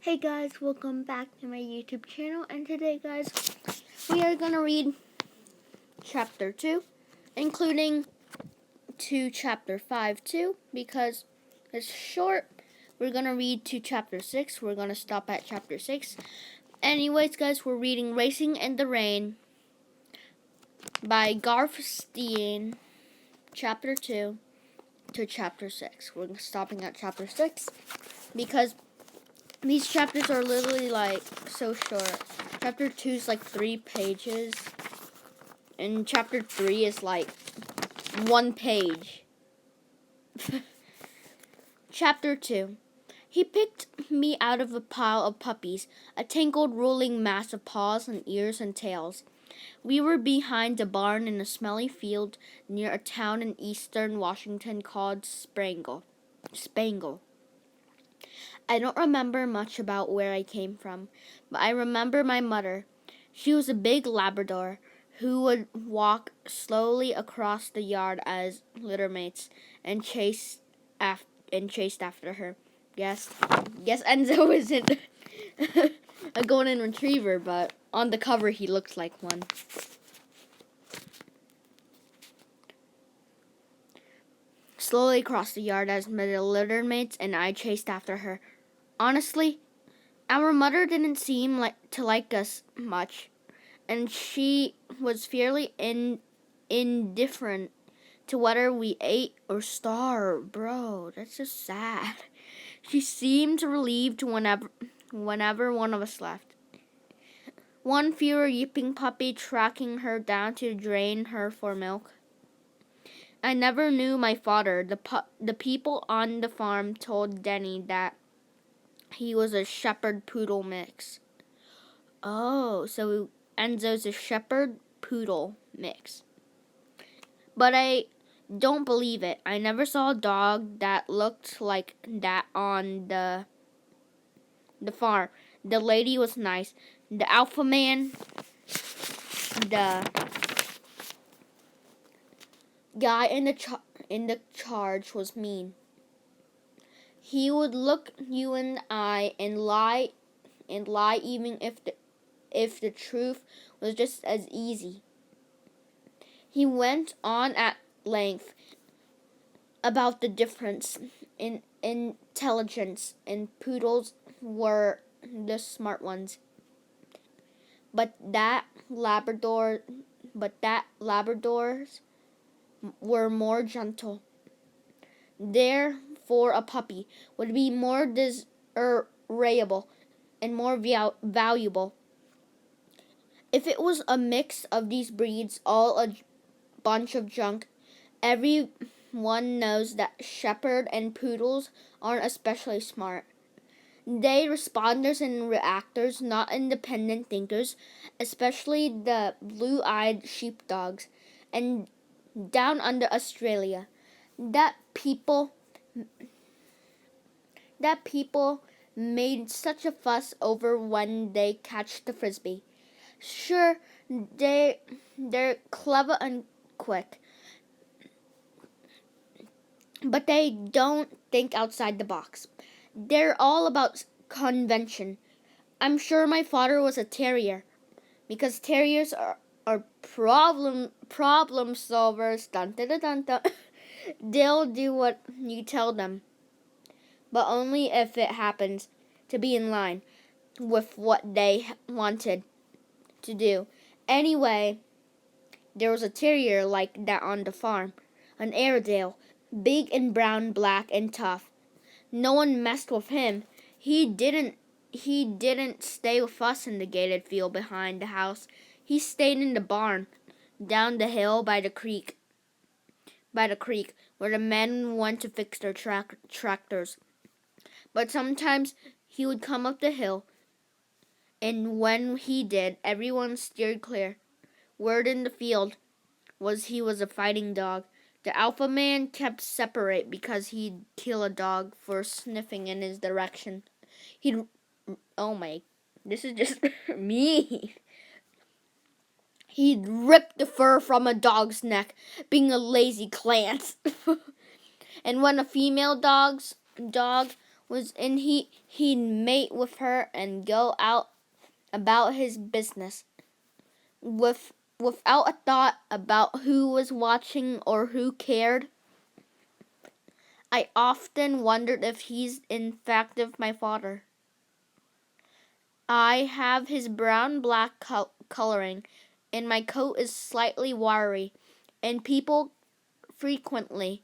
Hey guys, welcome back to my YouTube channel, and today guys, we are going to read chapter 2, including to chapter 5 too, because it's short. We're going to read to chapter 6, we're going to stop at chapter 6. Anyways guys, we're reading Racing in the Rain by Garth Steen, chapter 2 to chapter 6. We're stopping at chapter 6 because these chapters are literally like so short. Chapter 2 is like 3 pages. And chapter 3 is like 1 page. Chapter 2. He picked me out of a pile of puppies, a tangled rolling mass of paws and ears and tails. We were behind a barn in a smelly field near a town in eastern Washington called Spangle. I don't remember much about where I came from, but I remember my mother. She was a big Labrador who would walk slowly across the yard as littermates and chased after her. Guess Enzo isn't a golden retriever, but on the cover he looks like one. Slowly across the yard as my littermates and I chased after her. Honestly, our mother didn't seem to like us much, and she was fairly indifferent to whether we ate or starved. Bro, that's just sad. She seemed relieved whenever one of us left. One fewer yipping puppy tracking her down to drain her for milk. I never knew my father. The people on the farm told Denny that he was a shepherd poodle mix. Oh, so Enzo's a shepherd poodle mix. But I don't believe it. I never saw a dog that looked like that on the farm. The lady was nice. The alpha man, the guy in the charge was mean. He would look you in the eye and lie even if the truth was just as easy. He went on at length about the difference in intelligence, and poodles were the smart ones. But that Labradors were more gentle. Therefore, a puppy would be more desirable and more valuable. If it was a mix of these breeds, all a bunch of junk, everyone knows that shepherd and poodles aren't especially smart. They responders and reactors, not independent thinkers, especially the blue-eyed sheepdogs. And down under Australia, that people made such a fuss over when they catch the frisbee. Sure, they're clever and quick, but they don't think outside the box. They're all about convention. I'm sure my father was a terrier, because terriers are problem solvers. Dun, dun, dun, dun, dun. They'll do what you tell them, but only if it happens to be in line with what they wanted to do. Anyway, there was a terrier like that on the farm, an Airedale, big and brown, black and tough. No one messed with him. He didn't stay with us in the gated field behind the house. He stayed in the barn, down the hill by the creek, where the men went to fix their tractors. But sometimes he would come up the hill, and when he did, everyone steered clear. Word in the field was he was a fighting dog. The alpha man kept separate because he'd kill a dog for sniffing in his direction. This is just me. He'd rip the fur from a dog's neck, being a lazy clant. And when a female dog he'd mate with her and go out about his business without a thought about who was watching or who cared. I often wondered if he's in fact of my father. I have his brown-black coloring, and my coat is slightly wiry, and people frequently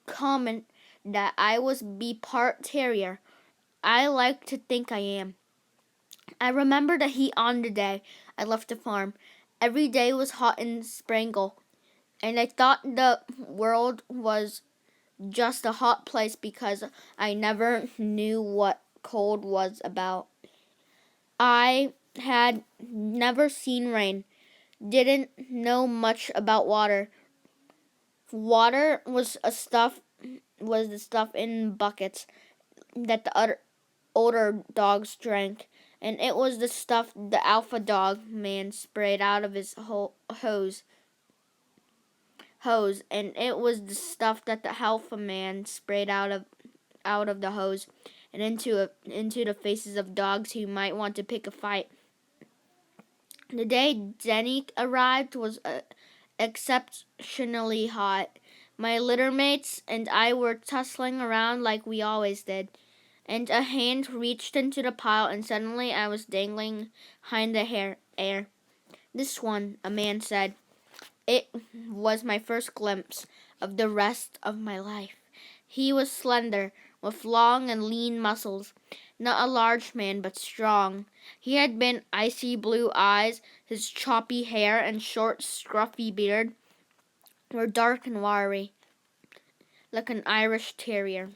comment that I was be part terrier. I like to think I am. I remember the heat on the day I left the farm. Every day was hot in Sprangle, and I thought the world was just a hot place because I never knew what cold was about. I had never seen rain, didn't know much about water. Water was the stuff in buckets that the older dogs drank, and it was the stuff the alpha dog man sprayed out of his hose, and it was the stuff that the alpha man sprayed out of the hose and into the faces of dogs who might want to pick a fight. The day Denny arrived was exceptionally hot. My littermates and I were tussling around like we always did, and a hand reached into the pile, and suddenly I was dangling behind the air. This one, a man said. It was my first glimpse of the rest of my life. He was slender, with long and lean muscles, not a large man, but strong. He had been icy blue eyes, his choppy hair and short, scruffy beard were dark and wiry, like an Irish terrier.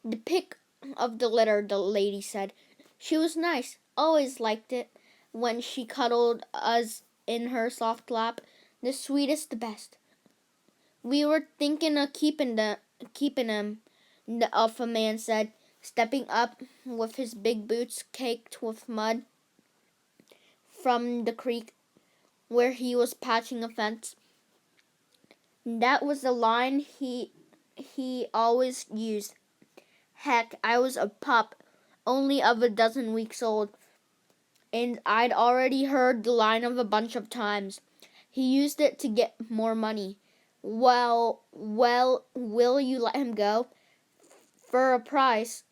The pick of the litter, the lady said. She was nice, always liked it when she cuddled us in her soft lap. The sweetest, the best. We were thinking of keeping him, the alpha man said, stepping up with his big boots caked with mud from the creek where he was patching a fence. That was the line he always used. Heck, I was a pup, only of a dozen weeks old, and I'd already heard the line of a bunch of times. He used it to get more money. Well, will you let him go? For a price.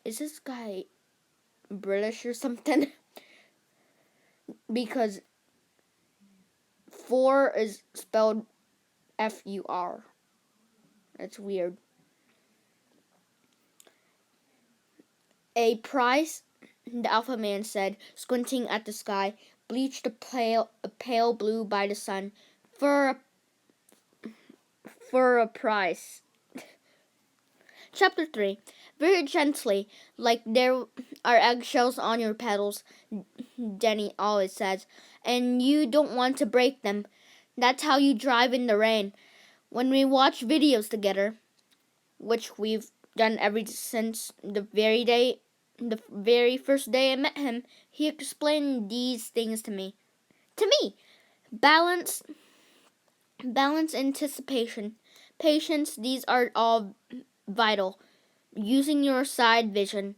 Is this guy British or something? Because 4 is spelled F-U-R. That's weird. A price, the alpha man said, squinting at the sky, bleached a pale blue by the sun. For a price. Chapter 3. Very gently, like there are eggshells on your petals, Denny always says, and you don't want to break them. That's how you drive in the rain. When we watch videos together, which we've done ever since the very first day I met him, he explained these things to me. Balance, anticipation, patience, these are all vital. Using your side vision,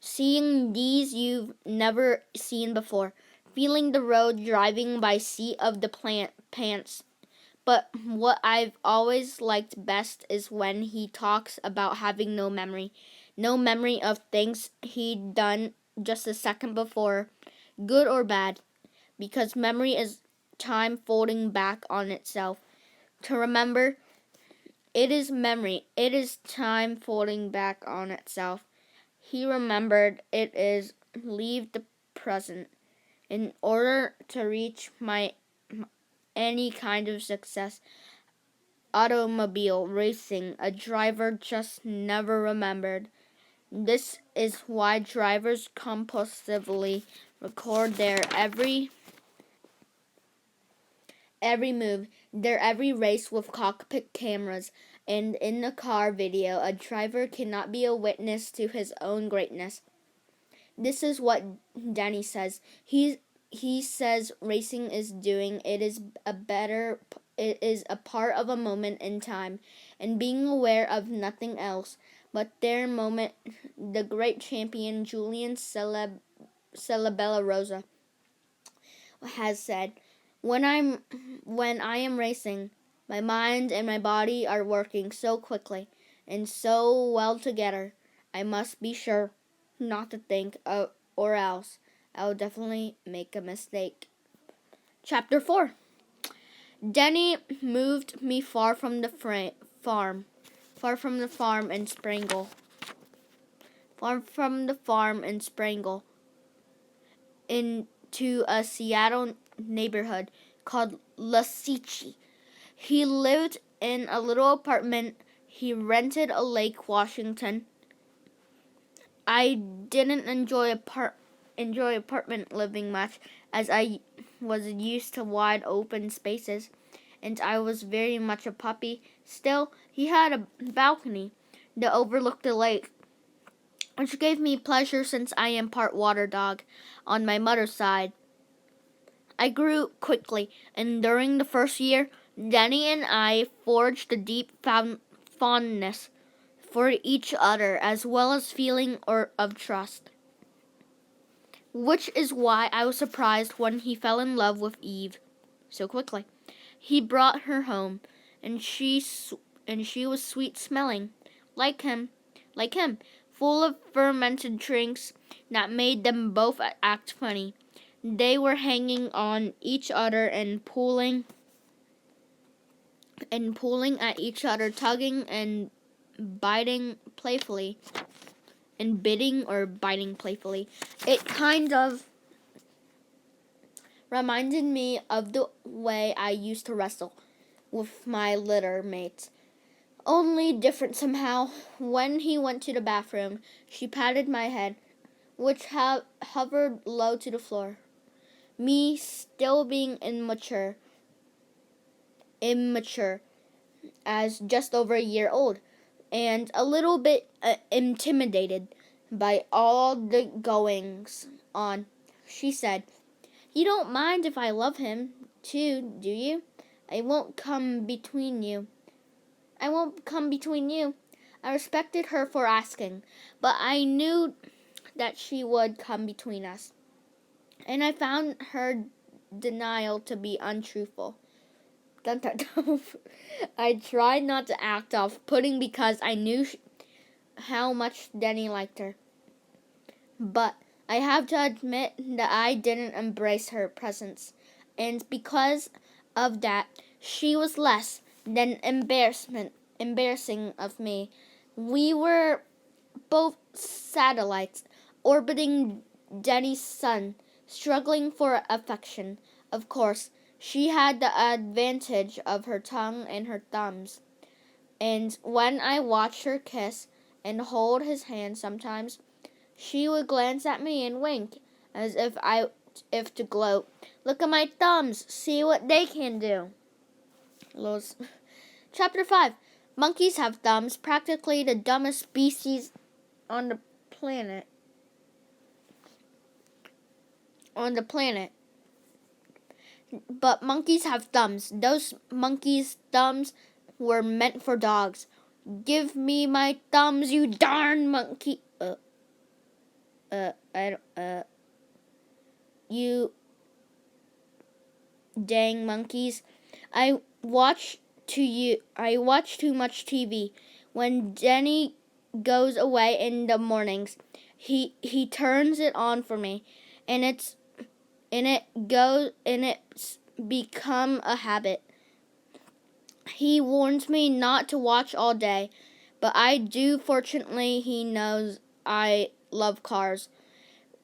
seeing these you've never seen before, feeling the road, driving by seat of the pants. But what I've always liked best is when he talks about having no memory of things he'd done just a second before, good or bad, because memory is time folding back on itself. To remember, it is memory. It is time folding back on itself. He remembered it is leave the present. In order to reach any kind of success, automobile racing, a driver just never remembered. This is why drivers compulsively record their every move, their every race with cockpit cameras, and in the car video, a driver cannot be a witness to his own greatness. This is what Danny says. He says racing is doing. It it is a part of a moment in time, and being aware of nothing else but their moment. The great champion Julian Celebella Rosa has said, when I am racing, my mind and my body are working so quickly and so well together. I must be sure not to think, or else I will definitely make a mistake. Chapter 4. Denny moved me far from the farm, far from the farm in Sprangle, far from the farm in Sprangle, into a Seattle neighborhood called Lasichi. He lived in a little apartment he rented on Lake Washington. I didn't enjoy apartment living much, as I was used to wide open spaces, and I was very much a puppy. Still, he had a balcony that overlooked the lake, which gave me pleasure since I am part water dog on my mother's side. I grew quickly, and during the first year, Denny and I forged a deep fondness for each other, as well as feeling of trust. Which is why I was surprised when he fell in love with Eve so quickly. He brought her home, and she was sweet smelling, like him, full of fermented drinks that made them both act funny. They were hanging on each other and pulling at each other, tugging and biting playfully, and biting playfully. It kind of reminded me of the way I used to wrestle with my litter mates. Only different somehow. When he went to the bathroom, she patted my head, which hovered low to the floor. Me, still being immature, as just over a year old, and a little bit intimidated by all the goings on, she said, "You don't mind if I love him, too, do you? I won't come between you. I respected her for asking, but I knew that she would come between us, and I found her denial to be untruthful. Dun, dun, dun. I tried not to act off-putting because I knew how much Denny liked her. But I have to admit that I didn't embrace her presence, and because of that, she was less than embarrassing of me. We were both satellites orbiting Denny's sun, struggling for affection. Of course, she had the advantage of her tongue and her thumbs, and when I watched her kiss and hold his hand sometimes, she would glance at me and wink, as if to gloat. "Look at my thumbs, see what they can do." Chapter 5. Monkeys have thumbs, practically the dumbest species on the planet. But monkeys have thumbs. Those monkeys' thumbs were meant for dogs. "Give me my thumbs, you darn monkey." You dang monkeys. I watch too much TV. When Denny goes away in the mornings, he turns it on for me, and it's become a habit. He warns me not to watch all day, but I do. Fortunately, he knows I love cars,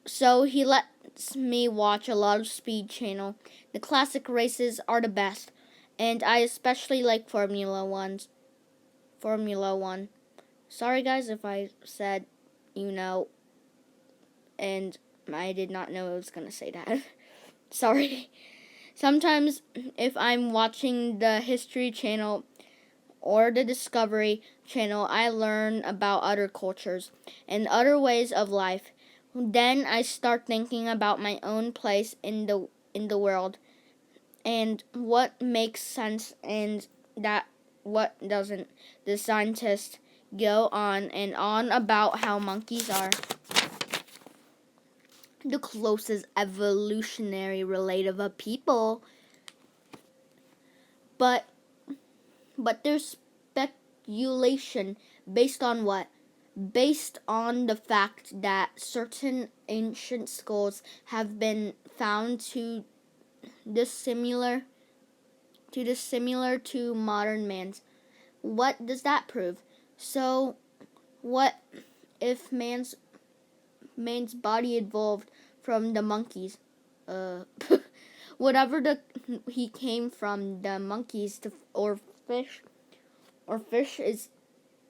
so he lets me watch a lot of Speed Channel. The classic races are the best, and I especially like Formula 1. Sorry guys if I said, and I did not know I was going to say that. Sorry. Sometimes if I'm watching the History Channel or the Discovery Channel, I learn about other cultures and other ways of life. Then I start thinking about my own place in the world, and what makes sense and that what doesn't. The scientists go on and on about how monkeys are the closest evolutionary relative of people, but there's speculation based on what? Based on the fact that certain ancient skulls have been found to dissimilar to modern man's. What does that prove? So, what if man's body evolved from the monkeys? Whatever he came from, the monkeys or fish is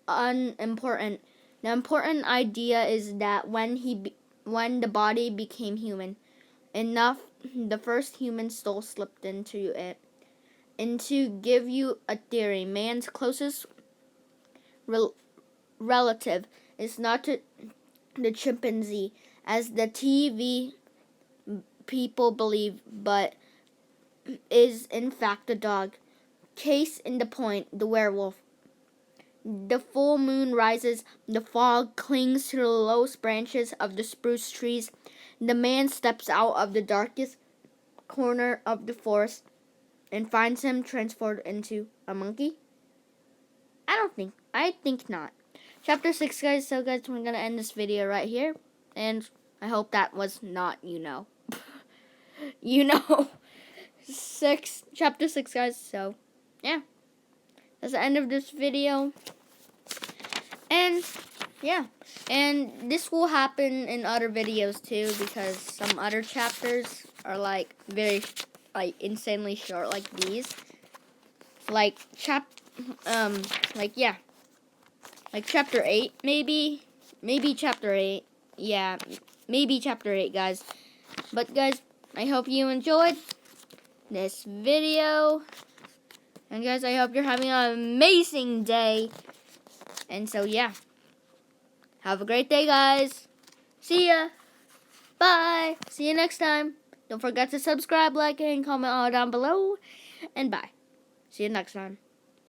unimportant. The important idea is that when the body became human, enough the first human soul slipped into it. And to give you a theory, man's closest relative is not the chimpanzee, as the TV people believe, but is in fact the dog. Case in the point, the werewolf. The full moon rises, the fog clings to the lowest branches of the spruce trees. The man steps out of the darkest corner of the forest and finds him transformed into a monkey? I think not. Chapter 6, guys. So, guys, we're going to end this video right here. And I hope that was not, chapter 6, guys. So, yeah. That's the end of this video. And, yeah. And this will happen in other videos, too, because some other chapters are, very, insanely short, like these. Like chapter 8, maybe chapter 8. Yeah, maybe chapter 8, guys. But, guys, I hope you enjoyed this video. And, guys, I hope you're having an amazing day. And so, yeah. Have a great day, guys. See ya. Bye. See you next time. Don't forget to subscribe, like, and comment all down below. And bye. See you next time.